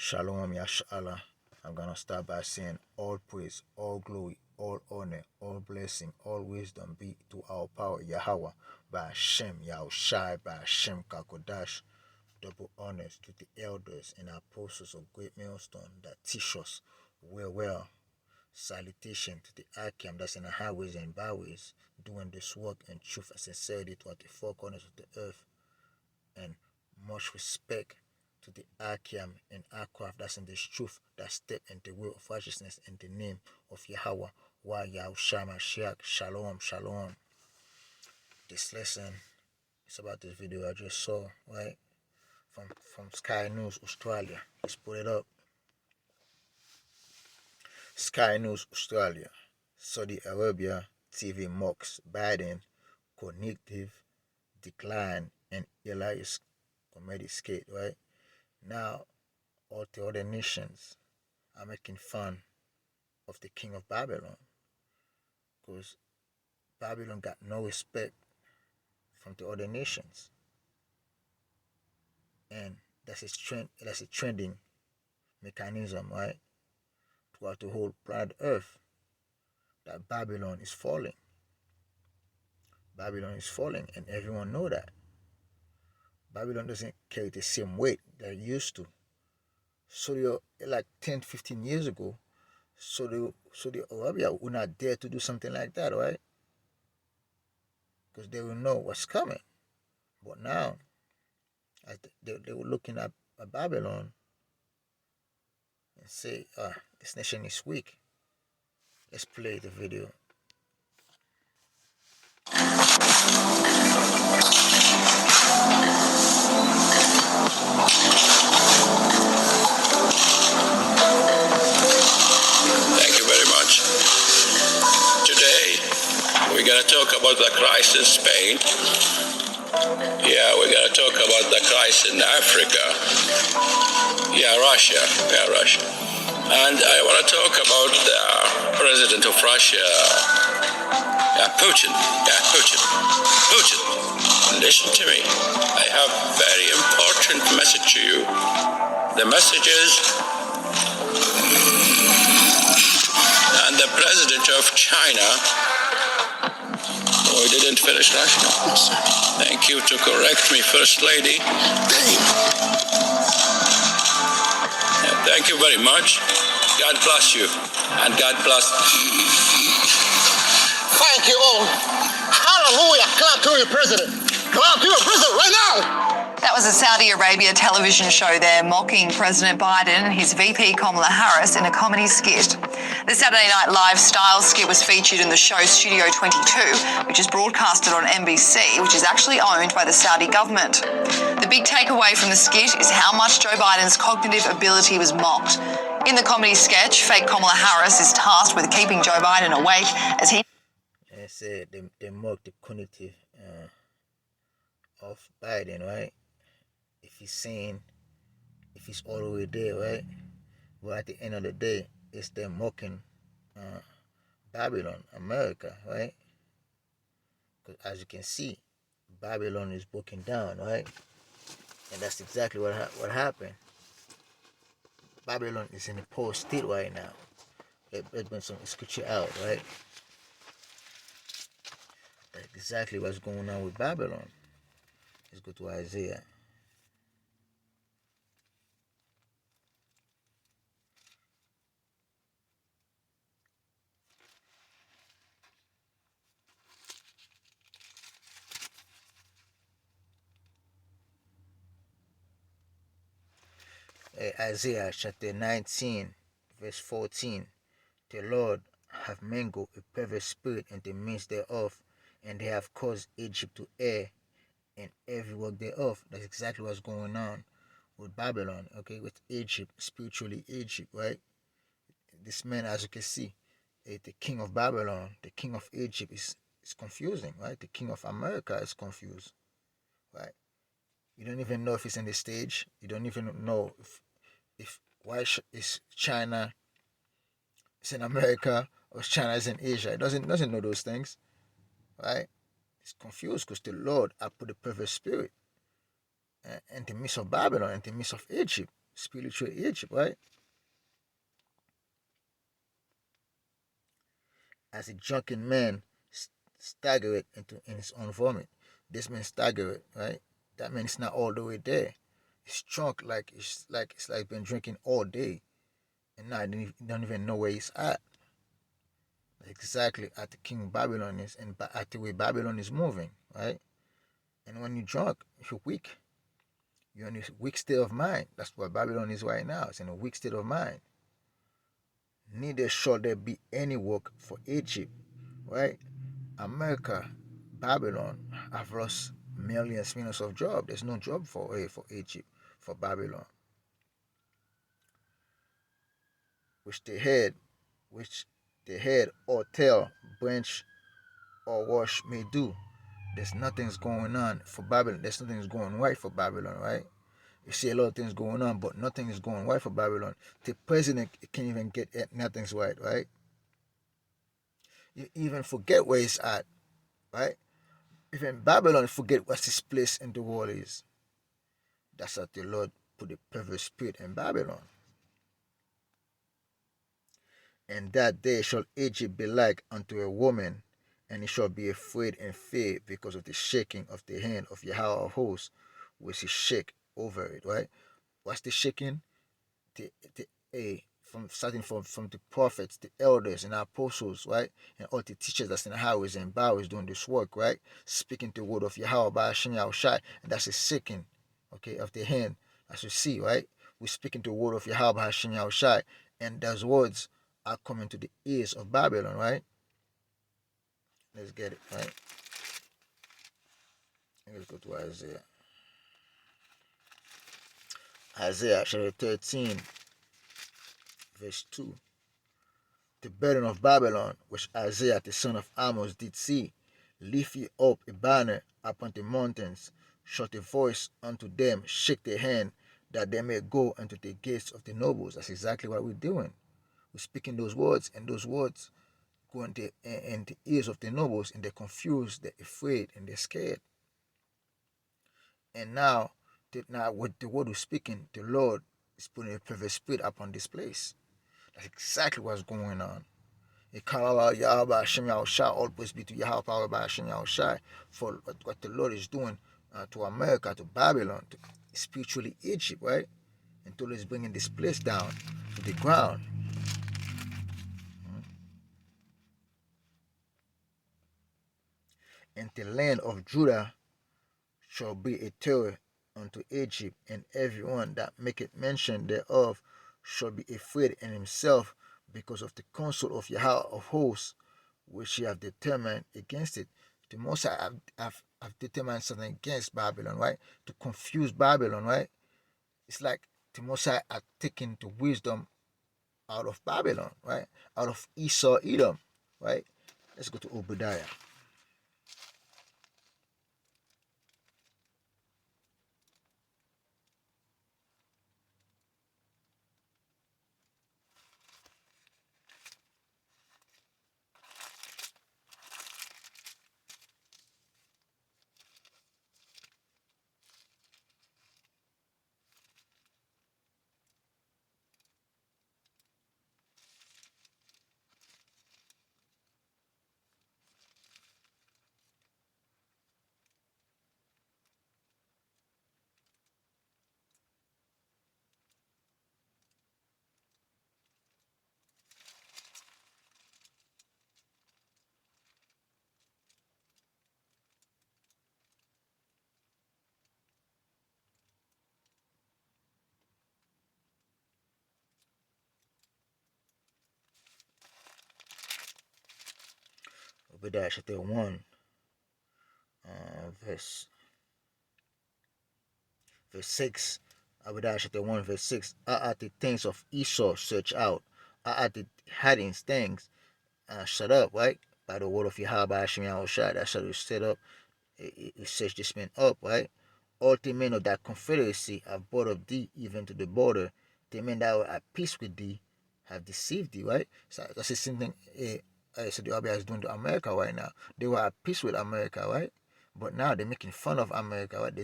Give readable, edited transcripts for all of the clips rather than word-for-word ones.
Shalom, Yashala. I'm gonna start by saying all praise, all glory, all honor, all blessing, all wisdom be to our power, Yahawah, bahasham, Yahawashi, bahasham, Kakodash. Double honors to the elders and apostles of Great Millstone that teach us well. Salutation to the Akim that's in the highways and byways, doing this work in truth and sincerity throughout the four corners of the earth, and much respect to the Akim and Akraf that's in this truth that step in the way of righteousness in the name of Yahawah, Yahawashi, Shalom. This lesson is about this video I just saw, right? From Sky News Australia. Let's put it up. Sky News Australia. Saudi Arabia TV mocks Biden cognitive decline and Elias comedy skate, right? Now, all the other nations are making fun of the king of Babylon because Babylon got no respect from the other nations. And that's a trending mechanism, right? Throughout the whole planet Earth, that Babylon is falling. Babylon is falling, and everyone know that. Babylon doesn't carry the same weight that it used to. So like 10, 15 years ago, Saudi Arabia would not dare to do something like that, right? Because they will know what's coming. But now, as they were looking at Babylon and say, this nation is weak. Let's play the video. Thank you very much. Today, we're going to talk about the crisis in Spain. Yeah, we're going to talk about the crisis in Africa. Russia. And I want to talk about the president of Russia, Putin. Listen to me. I have a very important message to you. The message is, and the president of China, we didn't finish Russia. Thank you to correct me, First Lady. Thank you very much. God bless you. And God bless. Thank you all. Hallelujah. Clap to your president. Clap to your president right now. That was a Saudi Arabia television show there mocking President Biden and his VP Kamala Harris in a comedy skit. The Saturday Night Live style skit was featured in the show Studio 22, which is broadcasted on NBC, which is actually owned by the Saudi government. The big takeaway from the skit is how much Joe Biden's cognitive ability was mocked. In the comedy sketch, fake Kamala Harris is tasked with keeping Joe Biden awake as he... They said they mock the cognitive of Biden, right? If he's all the way there, right? But at the end of the day, it's them mocking Babylon, America, right? Because as you can see, Babylon is broken down, right? And that's exactly what happened. Babylon is in a poor state right now. Let's bring some scripture out, right? That's exactly what's going on with Babylon. Let's go to Isaiah. Isaiah chapter 19, verse 14. The Lord have mingled a perverse spirit in the midst thereof, and they have caused Egypt to err and every work thereof. That's exactly what's going on with Babylon, okay, with Egypt, spiritually Egypt, right? This man, as you can see, the king of Babylon, the king of Egypt is confusing, right? The king of America is confused, right? You don't even know if he's in the stage. You don't even know if why is China is in America or China is in Asia. It doesn't know those things, right? It's confused because the Lord I put a perverse spirit in the midst of Babylon, in the midst of Egypt. spiritual Egypt, right? As a drunken man staggered in his own vomit. This man staggered, right? That man is not all the way there. He's drunk, like been drinking all day, and now he don't even know where he's at. Exactly at the king Babylon is, and at the way Babylon is moving, right? And when you're drunk, you're weak. You're in a weak state of mind. That's what Babylon is right now. It's in a weak state of mind. Neither shall there be any work for Egypt, right? America, Babylon have lost millions of jobs. There's no job for Egypt, for Babylon, which they had, which the head or tail, branch or wash may do. There's nothing's going on for Babylon. There's nothing's going right for Babylon, right? You see a lot of things going on, but nothing is going right for Babylon. The president can't even get it. Nothing's right? You even forget where he's at, right? Even Babylon forget what his place in the world is. That's what the Lord put a perverse spirit in Babylon. And that day shall Egypt be like unto a woman, and he shall be afraid and fear because of the shaking of the hand of Yahweh of hosts, which he shake over it, right? What's the shaking? The from starting from the prophets, the elders and apostles, right? And all the teachers that's in the highways and byways doing this work, right? Speaking the word of Yahweh bahasham Yahawashi, and that's a shaking, okay, of the hand, as you see, right? We're speaking the word of Yahweh bahasham Yahawashi, and those words are coming to the ears of Babylon, right? Let's get it, right? Let's go to Isaiah. Isaiah chapter 13, verse 2. The burden of Babylon, which Isaiah the son of Amos did see, lift ye up a banner upon the mountains, shout a voice unto them, shake their hand, that they may go into the gates of the nobles. That's exactly what we're doing. We're speaking those words, and those words go in the ears of the nobles, and they're confused, they're afraid, and they're scared. And now with the word we're speaking, the Lord is putting a perverse spirit upon this place. That's exactly what's going on. Yahweh Hashem Yahawashi, all praise be to Yahweh power by Hashem Yahawashi for what the Lord is doing to America, to Babylon, to spiritually Egypt, right? And the Lord is bringing this place down to the ground. And the land of Judah shall be a terror unto Egypt, and everyone that maketh mention thereof shall be afraid in himself because of the counsel of Yahweh of hosts, which he have determined against it. The Most High have determined something against Babylon, right? To confuse Babylon, right? It's like the Most High are taking the wisdom out of Babylon, right? Out of Esau, Edom, right? Let's go to Obadiah. Obadiah chapter 1, verse 6. Obadiah chapter 1, verse 6. Are the things of Esau search out? Are the hiding things shut up, right? By the word of Yahweh by Hashem Yahawashi. That's how you set up. You search this man up, right? All the men of that confederacy have brought up thee even to the border. The men that were at peace with thee have deceived thee, right? So that's the same thing. So the Arabia is doing to America right now. They were at peace with America, right? But now they're making fun of America, right?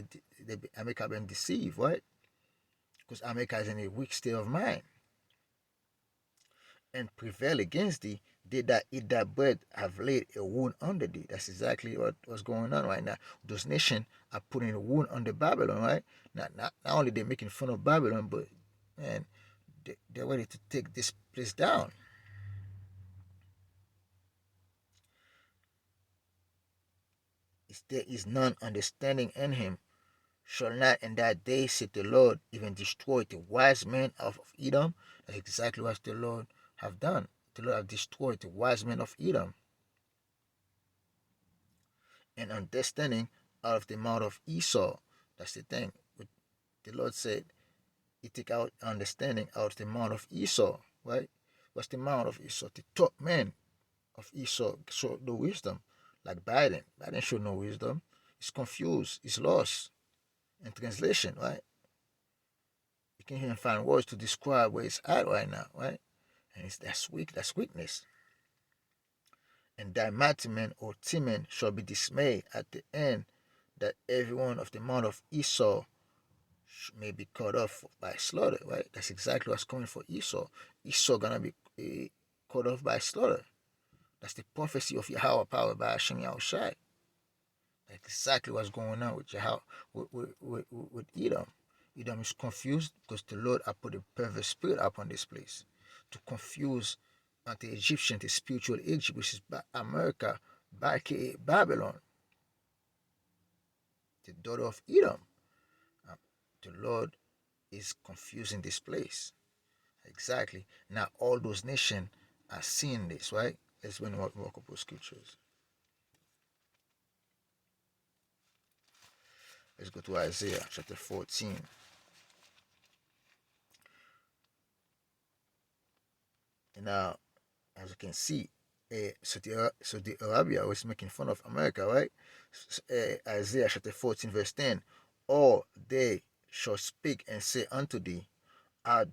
America been deceived, right? because America is in a weak state of mind, and prevail against thee. They that eat that bread have laid a wound under thee. That's exactly what's going on right now. Those nations are putting a wound under Babylon, right? Not only they're making fun of Babylon, but man, they're ready to take this place down. There is none understanding in him. Shall not in that day, said the Lord, even destroy the wise men of Edom? That's exactly what the Lord have done. The Lord have destroyed the wise men of Edom. And understanding out of the mouth of Esau. That's the thing. The Lord said, He take out understanding out of the mouth of Esau, right? What's the mouth of Esau? The top man of Esau showed no wisdom. Like Biden. Biden showed no wisdom. He's confused. He's lost in translation, right? You can't even find words to describe where it's at right now, right? And that's weak. That's weakness. And thy mighty men or timid shall be dismayed at the end, that every one of the mouth of Esau may be cut off by slaughter, right? That's exactly what's coming for Esau. Esau gonna be cut off by slaughter. That's the prophecy of Yahawashi power by Hashem Yahawashi. That's exactly what's going on with Yahweh, with Edom. Edom is confused because the Lord has put a perverse spirit upon this place to confuse the Egyptian, the spiritual Egypt, which is America, aka Babylon, the daughter of Edom. The Lord is confusing this place. Exactly. Now all those nations are seeing this, right? Let's bring out more couple scriptures. Let's go to Isaiah chapter 14. And now, as you can see, Saudi Arabia was making fun of America, right? Isaiah chapter 14, verse 10. Or they shall speak and say unto thee, Are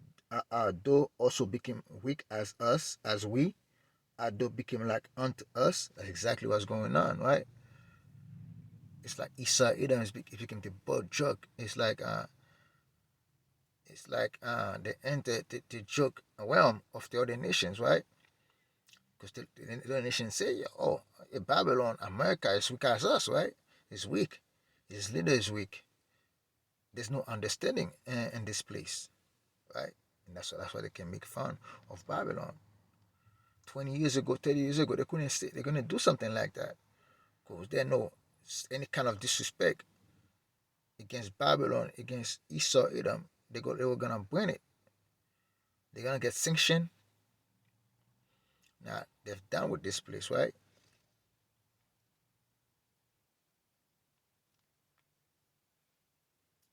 thou also become weak as us, as we? Are thou become like unto us? That's exactly what's going on, right? It's like Esau Edom is became the butt joke. They enter the joke realm of the other nations, right? Because the other nations say, oh, Babylon, America is weak as us, right? It's weak. Its leader is weak. There's no understanding in this place, right? And that's why they can make fun of Babylon. 20 years ago, 30 years ago, they couldn't say they're going to do something like that. Because they know any kind of disrespect against Babylon, against Esau, Edom, they were going to bring it. They're going to get sanctioned. Now, they're done with this place, right?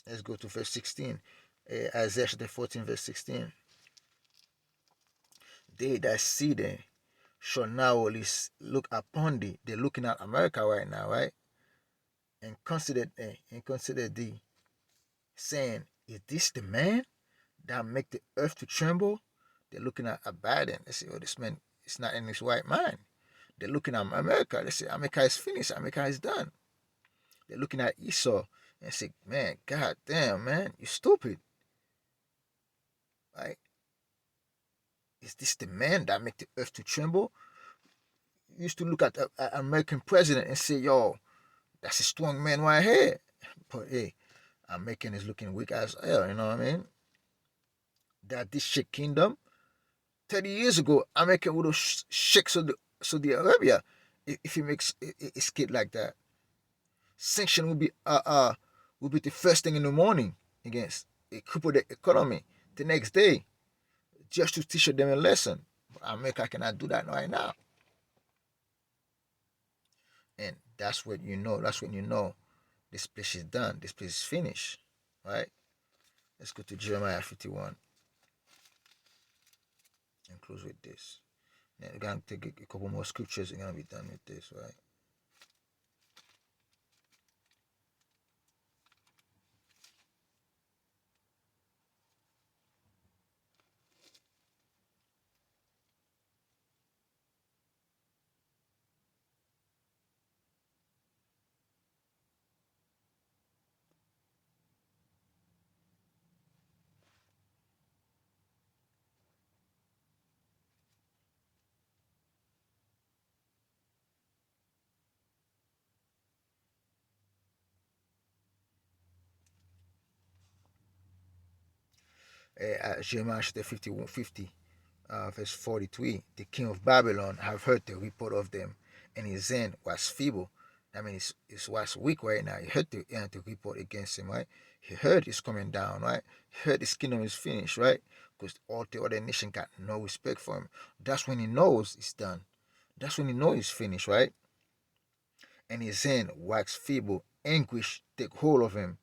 Let's go to verse 16. Isaiah chapter 14, verse 16. They that see them shall now look upon thee. They're looking at America right now, right? And consider thee, saying, Is this the man that make the earth to tremble? They're looking at Biden. They say, oh, this man is not in his right mind. They're looking at America. They say, America is finished. America is done. They're looking at Esau and say, man, god damn, man, you stupid. Right? Is this the man that make the earth to tremble? You used to look at an American president and say, yo, that's a strong man right here. But hey, American is looking weak as hell, you know what I mean? That this shit kingdom, 30 years ago, America would have shook Saudi Arabia if he makes a skit like that. Sanction will be the first thing in the morning against a cripple the economy the next day, just to teach them a lesson. But America cannot do that right now. And that's when you know. That's when you know this place is done. This place is finished. Right? Let's go to Jeremiah 51 and close with this. Then we're gonna take a couple more scriptures. We're gonna be done with this, right? Jeremiah chapter 50, verse 43. The king of Babylon have heard the report of them, and his hand was feeble. I mean, it was weak right now. He heard the report against him, right? He heard he's coming down, right? He heard his kingdom is finished, right? Because all the other nation got no respect for him. That's when he knows it's done. That's when he knows it's finished, right? And his hand waxed feeble, anguish take hold of him,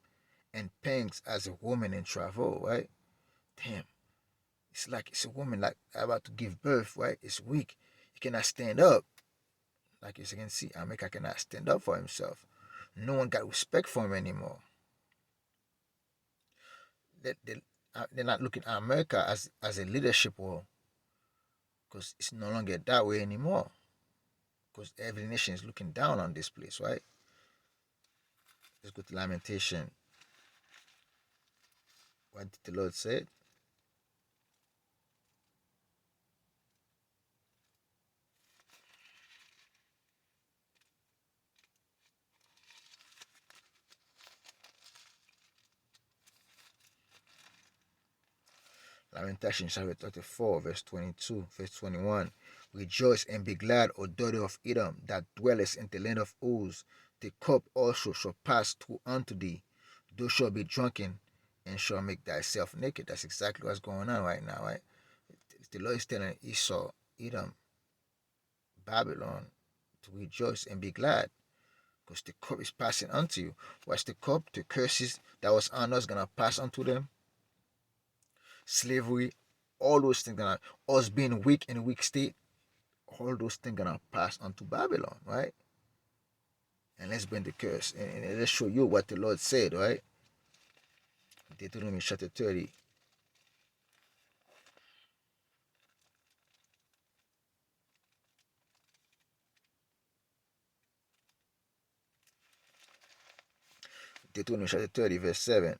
and pangs as a woman in travail, right? Damn. It's like it's a woman like about to give birth, right? It's weak. He cannot stand up. Like as you can see, America cannot stand up for himself. No one got respect for him anymore. They're not looking at America as a leadership role, because it's no longer that way anymore. Because every nation is looking down on this place, right? Let's go to Lamentation. What did the Lord say? Lamentation chapter 34, verse 22, verse 21. Rejoice and be glad, O daughter of Edom, that dwellest in the land of Uz. The cup also shall pass through unto thee. Thou shalt be drunken and shall make thyself naked. That's exactly what's going on right now, right? The Lord is telling Esau, Edom, Babylon, to rejoice and be glad, because the cup is passing unto you. What's the cup? The curses that was on us gonna pass unto them. Slavery, all those things gonna, us being weak in a weak state, all those things gonna pass on to Babylon, right? And let's bring the curse and let's show you what the Lord said, right? Deuteronomy chapter 30. Deuteronomy chapter 30, verse 7.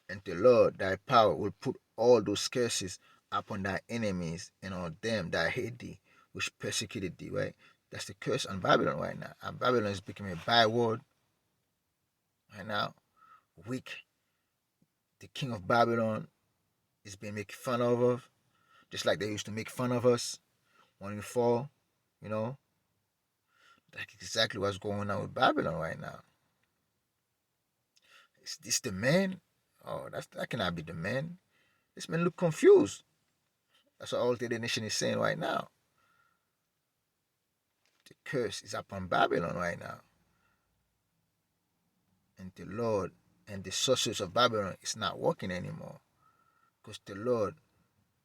And the Lord thy power will put all those curses upon thy enemies and on them that hate thee, which persecuted thee, right? That's the curse on Babylon right now. And Babylon is becoming a byword right now. Weak. The king of Babylon is being made fun of, just like they used to make fun of us when we fall, you know. That's exactly what's going on with Babylon right now. Is this the man? Oh, that cannot be the man. This man look confused. That's what all the nation is saying right now. The curse is upon Babylon right now. And the Lord and the sorcerers of Babylon is not working anymore. Because the Lord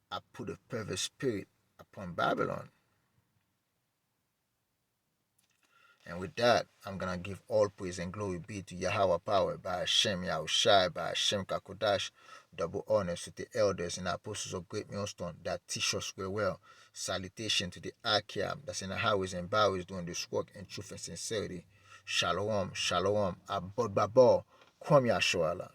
I put a perverse spirit upon Babylon. And with that, I'm going to give all praise and glory be to Yahawah power by Hashem Yahawashi, by Hashem Kakodash. Double honors to the elders and apostles of Great Millstone that teach us well. Salutation to the Akiam that's in the highways and byways doing this work in truth and sincerity. Shalom, shalom, abod babo, kwam Yashoala.